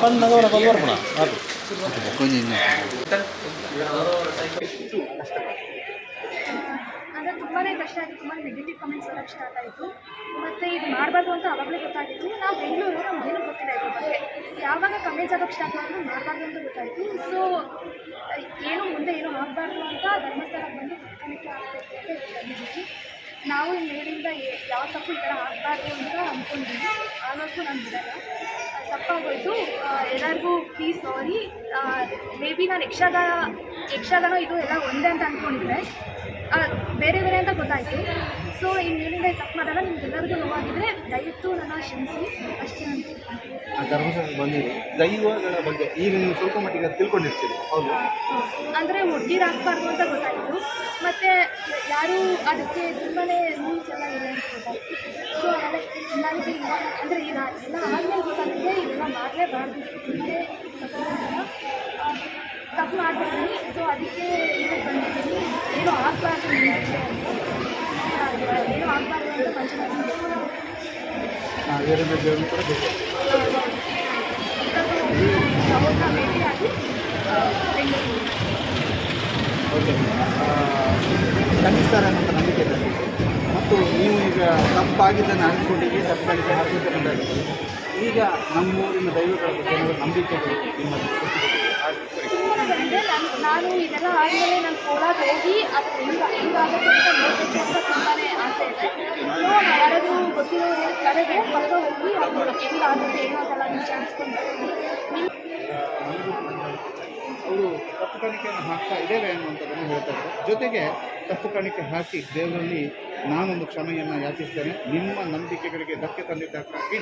ಪಂದು ಬರ್ಬೋಣ ಅದು ಅಂದರೆ ತುಂಬಾ ಕಷ್ಟ ಆಯಿತು. ತುಂಬ ನೆಗೆಟಿವ್ ಕಮೆಂಟ್ಸ್ ಬರೋಕ್ಕೆ ಸ್ಟಾರ್ಟ್ ಆಯಿತು. ಮತ್ತು ಇದು ಮಾಡಬಾರ್ದು ಅಂತ ಆವಾಗಲೇ ಗೊತ್ತಾಗಿತ್ತು. ನಾವು ಬೆಂಗಳೂರು, ನಮಗೇನು ಗೊತ್ತಿಲ್ಲ ಇದ್ರ ಬಗ್ಗೆ. ಯಾವಾಗ ಕಮೆಂಟ್ಸ್ ಆಗೋಕ್ಕೆ ಸ್ಟಾರ್ಟ್ ಮಾಡಿದ್ರು ಮಾಡಬಾರ್ದು ಅಂತ ಗೊತ್ತಾಯಿತು. ಸೊ ಏನು ಮುಂದೆ ಏನೂ ಆಗಬಾರ್ದು ಅಂತ ಧರ್ಮಸ್ಥಳಕ್ಕೆ ಬಂದು ತನಿಖೆ ಆಗಬೇಕು ಅಂತ ಬಂದಿದ್ದೀವಿ. ನಾವು ಈ ಮೇಲಿಂದ ಯಾವ ತಪ್ಪು ಈ ಥರ ಆಗಬಾರ್ದು ಅಂತ ಅಂದ್ಕೊಂಡಿದ್ದೀವಿ. ಆಗೋಕ್ಕೂ ನಾನು ಬಿಡಲ್ಲ. ತಪ್ಪಾಗೋಯ್ತು. ಎಲ್ಲರಿಗೂ ಪ್ಲೀಸ್ ಸಾರಿ. ಮೇ ಬಿ ನಾನು ಯಕ್ಷಗಾನ ಇದು ಎಲ್ಲ ಒಂದೇ ಅಂತ ಅಂದ್ಕೊಂಡಿದ್ದೆ, ಬೇರೆ ಬೇರೆ ಅಂತ ಗೊತ್ತಾಯಿತು. ಸೊ ಇನ್ನೇನಿಂದ ತಪ್ಪು ಮಾಡಲ್ಲ. ನಿಮ್ಗೆಲ್ಲರಿಗೂ ನೋವಾಗಿದ್ದರೆ ದಯವಿಟ್ಟು ನನ್ನ ಕ್ಷಮಿಸಿ ಅಷ್ಟೇ ಅಂತ. ಧರ್ಮಸ್ಥಳಕ್ಕೆ ಬಂದಿದೆ ದೈವಗಳ ಬಗ್ಗೆ ಈಗ ನೀವು ಸ್ವಲ್ಪ ಮಟ್ಟಿಗೆ ತಿಳ್ಕೊಂಡಿರ್ತೀರಿ. ಹೌದು, ಅಂದರೆ ಒಡ್ಡೀರು ಹಾಕ್ಬಾರ್ದು ಅಂತ ಗೊತ್ತಾಯಿತು. ಮತ್ತು ಯಾರು ಅದಕ್ಕೆ ತುಂಬಾ ರೂಲ್ಸ್ ಎಲ್ಲ ಇದೆ ಅಂತ ಗೊತ್ತಾಯಿತು. ಸೊ ಅದೆಲ್ಲ ನನಗೆ ಅಂದರೆ ಈಗ ಎಲ್ಲ ಆದಮೇಲೆ ಗೊತ್ತಾಗಿದೆ ಇದೆಲ್ಲ ಮಾಡಲೇಬಾರ್ದು, ತಪ್ಪು ಮಾಡ್ಬಿಡ್ತೀನಿ. ಸೊ ಅದಕ್ಕೆ ಇದಕ್ಕೆ ಬಂದಿದ್ದೀನಿ. ಏನೂ ಆಗಬಾರ್ದು ನಿಮಗೆ ಅಂತ, ಏನೂ ಆಗಬಾರ್ದು ಅಂತ ಪಂಚನಾಭ ಕೂಡ ಬೇಕು. ಅವ್ರನ್ನ ಭೇಟಿಯಾಗಿ ಬೆಂಗಳೂರು ಓಕೆ, ಖಂಡಿಸ್ತಾರೆ ಅನ್ನೋಂಥ ನಂಬಿಕೆ ಇದೆ. ಮತ್ತು ನೀವು ಈಗ ತಪ್ಪಾಗಿದ್ದನ್ನು ಅನ್ಕೊಂಡಿಗೆ ತಪ್ಪಾಗಿದೆ ಹಾಕುತ್ತೆ ಬಂದಾಗ ಈಗ ನಮ್ಮೂರಿನ ದೈವಗಳ ಬಗ್ಗೆ ನಂಬಿಕೆಗಳು ನಿಮ್ಮ ನಾನು ಇದೆಲ್ಲ ಆದಮೇಲೆ ನಾನು ಕೋಲಾರ ಹೋಗಿ ಅದು ಹೆಂಗಾಗುತ್ತೆ ಅಂತ ನೋಡಬೇಕು ಅಂತ ತುಂಬಾ ಆಸೆ ಇದೆ. ಯಾರಾದರೂ ಗೊತ್ತಿರೋರು ಕರೆದ್ರೆ ಪಕ್ಕ ಹೋಗಿ ಅದು ಹೆಂಗಾಗುತ್ತೆ ಏನೋ ಅದೆಲ್ಲ ವಿಚಾರಿಸ್ಕೊಂಡು ಅವರು ತಪ್ಪು ಕಾಣಿಕೆಯನ್ನು ಹಾಕ್ತಾ ಇದ್ದೇವೆ ಅನ್ನುವಂಥದ್ದನ್ನು ಹೇಳ್ತಾ ಇದ್ದಾರೆ. ಜೊತೆಗೆ ತಪ್ಪು ಕಾಣಿಕೆ ಹಾಕಿ ದೇವರಲ್ಲಿ ನಾನೊಂದು ಕ್ಷಮೆಯನ್ನು ಯಾಚಿಸ್ತೇನೆ, ನಿಮ್ಮ ನಂಬಿಕೆಗಳಿಗೆ ಧಕ್ಕೆ ತಂದಿದ್ದಕ್ಕಾಗಿ